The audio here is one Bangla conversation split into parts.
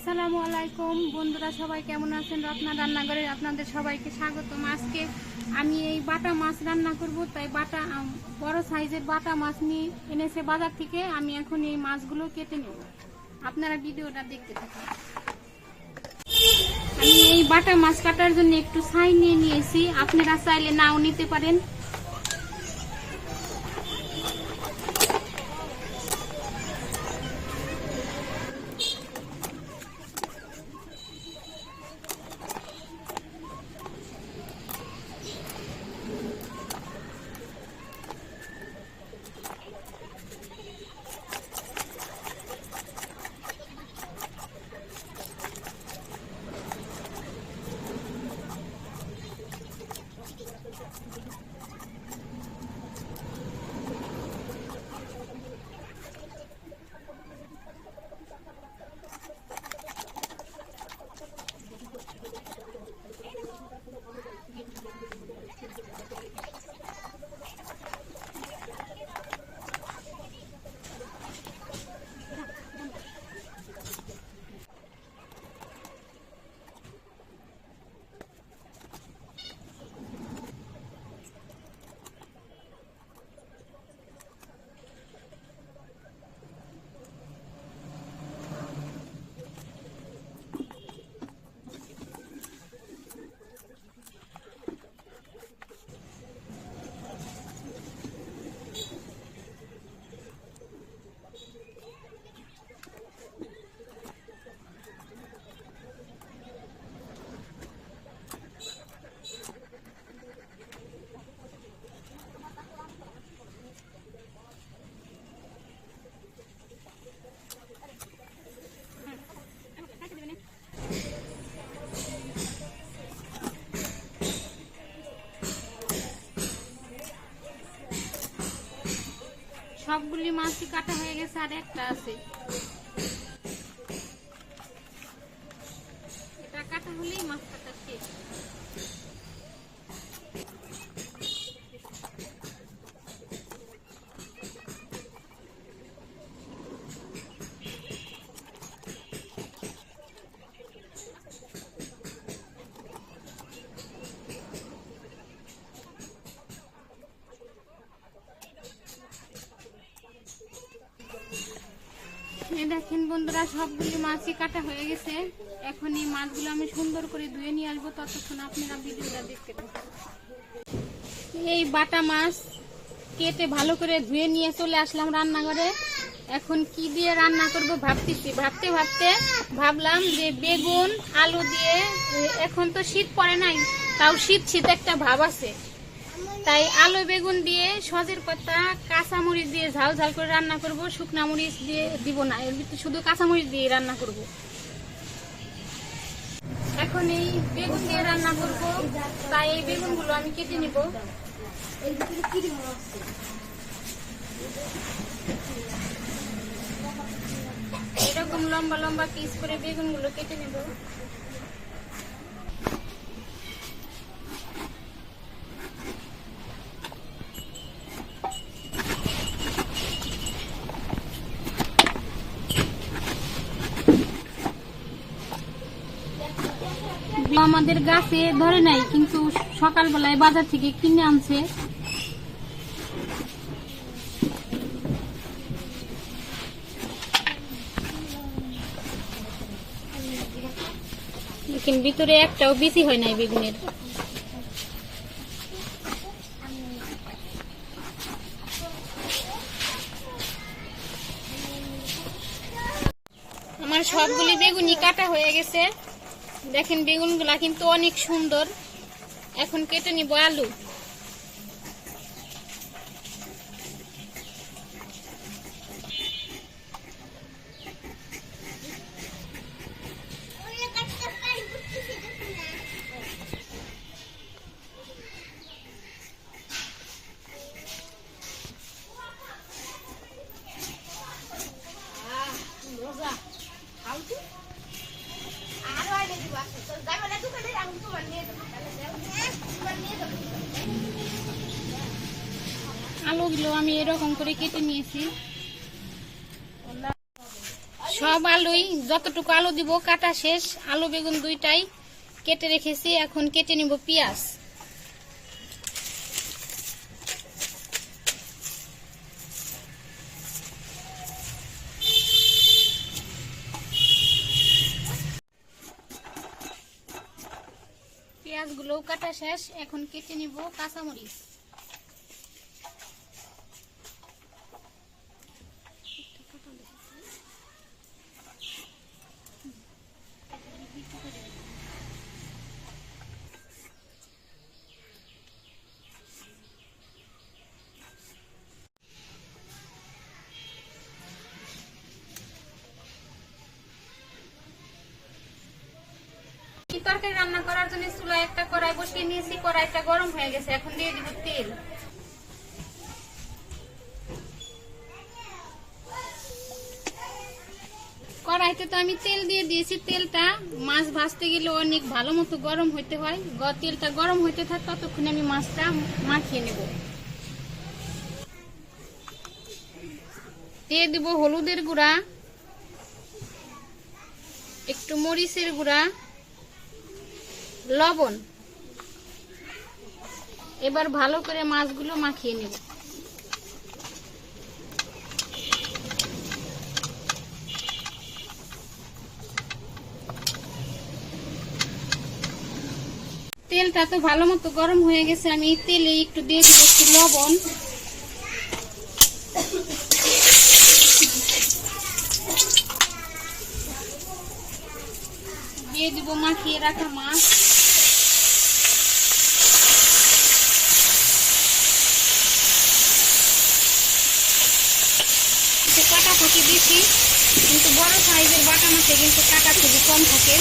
আসসালামু আলাইকুম বন্ধুরা, সবাই কেমন আছেন? রত্না রান্নাঘরে আপনাদের সবাইকে স্বাগতম। আজকে আমি এই বাটা মাছ রান্না করব, তাই বড় সাইজের বাটা মাছ নিয়ে এনেছে বাজার থেকে। আমি এখন এই মাছগুলো কেটে নেব, আপনারা ভিডিওটা দেখতে থাকুন। আমি এই বাটা মাছ কাটার জন্য একটু ছাই নিয়ে নিয়েছি, আপনারা চাইলে নাও নিতে পারেন। সবগুলি মাছই কাটা হয়ে গেছে, আর একটা আছে, এটা কাটা হলেই মাছ কাটা শেষ। দেখেন বন্ধুরা, সবগুলি মাছই কাটা হয়ে গেছে। এখন এই মাছগুলো আমি সুন্দর করে ধুয়ে নিয়ে আসবো, ততক্ষণ আপনারা ভিডিওটা দেখতে থাকুন। এই বাটা মাছ কেটে ভালো করে ধুয়ে নিয়ে চলে আসলাম রান্নাঘরে। এখন কি দিয়ে রান্না করব ভাবতেছি, ভাবতে ভাবতে ভাবলাম যে বেগুন আলু দিয়ে, এখন তো শীত পড়ে নাই, তাও শীত শীত একটা ভাব আছে, তাই আলু বেগুন দিয়ে সজের পাতা কাঁচামরিচ দিয়ে ঝাল ঝাল করে রান্না করব। শুকনা মরিচ দিয়ে দিব না, এর ভিতরে শুধু কাঁচামরিচ দিয়ে রান্না করব। এখন এই বেগুন দিয়ে রান্না করব, তাই এই বেগুনগুলো আমি কেটে নিব। এরকম লম্বা লম্বা পিস করে বেগুনগুলো কেটে নেব। আমাদের গাছে ধরে নাই, কিন্তু সকালবেলায় বাজার থেকে কিনে আনছে। লেকিন ভিতরে একটাও বেশি হয় নাই বেগুনের। আমার সবগুলি বেগুনই কাটা হয়ে গেছে। দেখেন বেগুনগুলা কিন্তু অনেক সুন্দর। এখন কেটে নিব আলু। আলুগুলো আমি এরকম করে কেটে নিয়েছি। সব আলুই যতটুকু আলু দিব কাটা শেষ। আলু বেগুন দুইটাই কেটে রেখেছি, এখন কেটে নিব পেঁয়াজ। পেঁয়াজগুলোও কাটা শেষ, এখন কেটে নিব কাঁচামরিচ। তরকারি রান্না করার জন্য চুলায় একটা কড়াই বসিয়ে নিয়েছি, কড়াইটা গরম হয়ে গেছে, এখন দিয়ে দিব তেল। কড়াইতে তো আমি তেল দিয়ে দিয়েছি, তেলটা মাছ ভাজতে গেলে অনেক ভালো মতো গরম হইতে হয়। তেলটা গরম হইতে থাক, ততক্ষণে আমি মাছটা মাখিয়ে নেব। দিয়ে দিব হলুদের গুঁড়া, একটু মরিচের গুঁড়া, লবণ। এবার ভালো করে মাছগুলো মাখিয়ে নেব। তেলটা তো ভালো মতো গরম হয়ে গেছে, আমি তেলে একটু দিয়ে দিব একটু লবণ, দিয়ে দিব মাখিয়ে রাখা মাছ। কাটা থাকে বেশি, কিন্তু বড় সাইজের বাটা মাছে কিন্তু কাটা খুবই কম থাকে।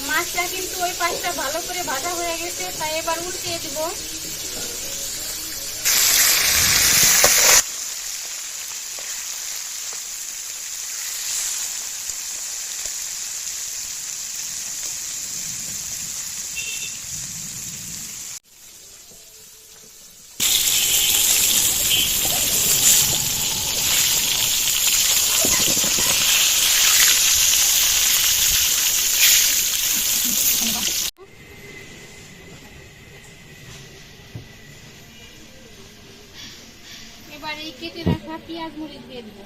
মাছটা কিন্তু ওই পাশটা ভালো করে ভাজা হয়ে গেছে, তাই এবার উল্টিয়ে দিব। এবার এই কেটে রাখা পেঁয়াজ মরিচ দিয়ে দিব।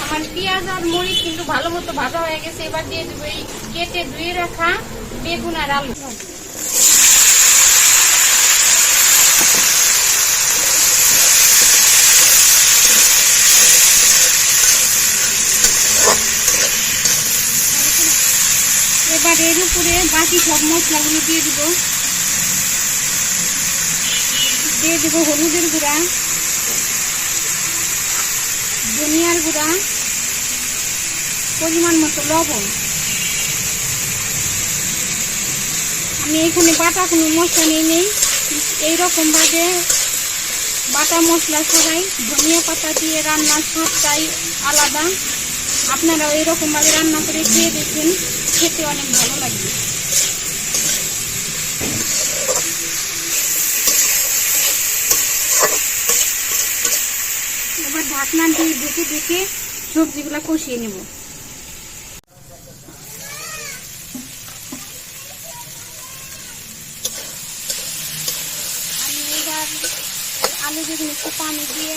আমার পেঁয়াজ আর মরিচ কিন্তু ভালো মতো ভাজা হয়ে গেছে, এবার দিয়ে দেবো এই কেটে ধুয়ে রাখা বেগুন আর আলু। এবার এর উপরে বাকি সব মশলাগুলো দিয়ে দিব। দিয়ে দিব হলুদের গুঁড়া, ধনিয়ার গুঁড়া, পরিমাণ মতো লবণ। আমি এখানে বাটা কোনো মশলা নেই, এইরকম ভাবে বাটা মশলা ছাড়াই ধনিয়া পাতা দিয়ে রান্নার স্বাদটাই আলাদা। আপনারাও এরকম ভাবে রান্না করে খেয়ে দেখুন, খেতে অনেক ভালো লাগবে। এবার ঢাকনা দিয়ে ঢেকে ঢেকে সবজিগুলা কষিয়ে নেব। আমি এবার আলু বেগুন একটু পানি দিয়ে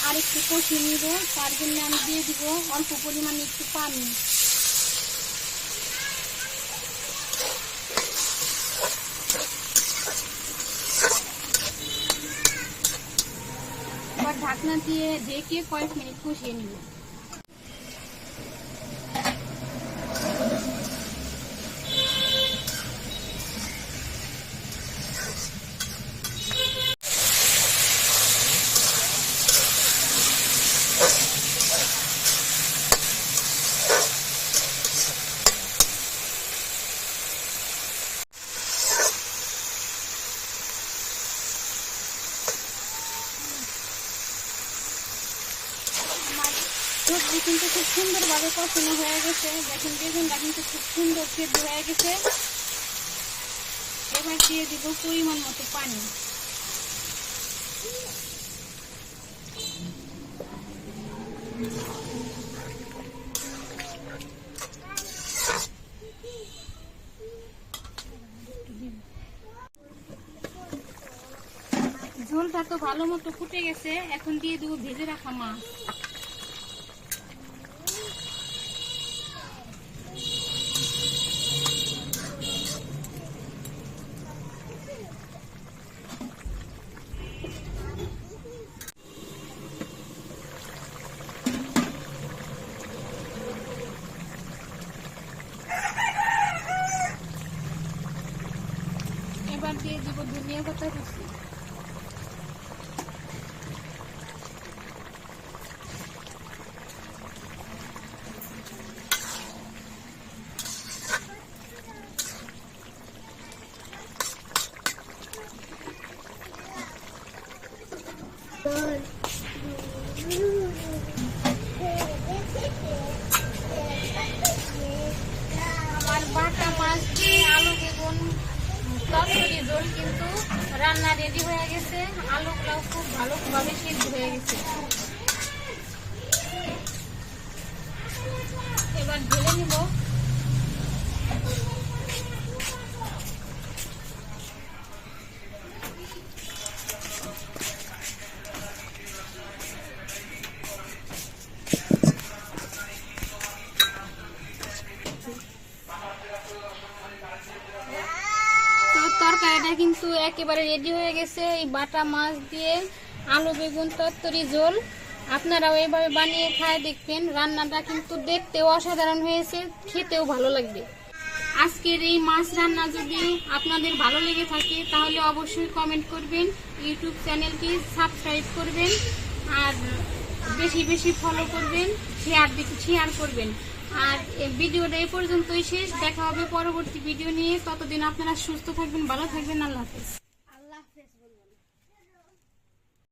আর একটু কষিয়ে নিব, তার জন্য আমি দিয়ে দিব অল্প পরিমাণে একটু পানি। এবার ঢাকনা দিয়ে ঢেকে কয়েক মিনিট কষিয়ে নিব। সবজি কিন্তু খুব সুন্দরভাবে কষানো হয়ে গেছে। দেখেন বেগুনটা কিন্তু খুব সুন্দর সেদ্ধ হয়ে গেছে। এবার দিয়ে দিব পরিমাণ মতো পানি। ঝোলটা তো ভালো মতো ফুটে গেছে, এখন দিয়ে দেবো ভেজে রাখা মাছ। এবার দিয়ে দেবো ধনিয়া পাতা কুচি। আমার বাটা মাছ দিয়ে আলু বেগুন তরকারি ঝোল কিন্তু রান্না রেডি হয়ে গেছে। আলুগুলাও খুব ভালোভাবে সিদ্ধ হয়ে গেছে। এবার ঢেলে নিব। তরকারিটা কিন্তু একেবারে রেডি হয়ে গেছে। এই বাটা মাছ দিয়ে আলু বেগুন তরকারি ঝোল আপনারাও এইভাবে বানিয়ে খায় দেখবেন। রান্নাটা কিন্তু দেখতেও অসাধারণ হয়েছে, খেতেও ভালো লাগবে। আজকের এই মাছ রান্না যদি আপনাদের ভালো লেগে থাকে তাহলে অবশ্যই কমেন্ট করবেন, ইউটিউব চ্যানেলটি সাবস্ক্রাইব করবেন, আর বেশি বেশি ফলো করবেন, শেয়ার করবেন। আর ভিডিওটা এই পর্যন্তই শেষ। দেখা হবে পরবর্তী ভিডিও নিয়ে। ততদিন আপনারা সুস্থ থাকবেন, ভালো থাকবেন। আল্লাহ হাফেজ।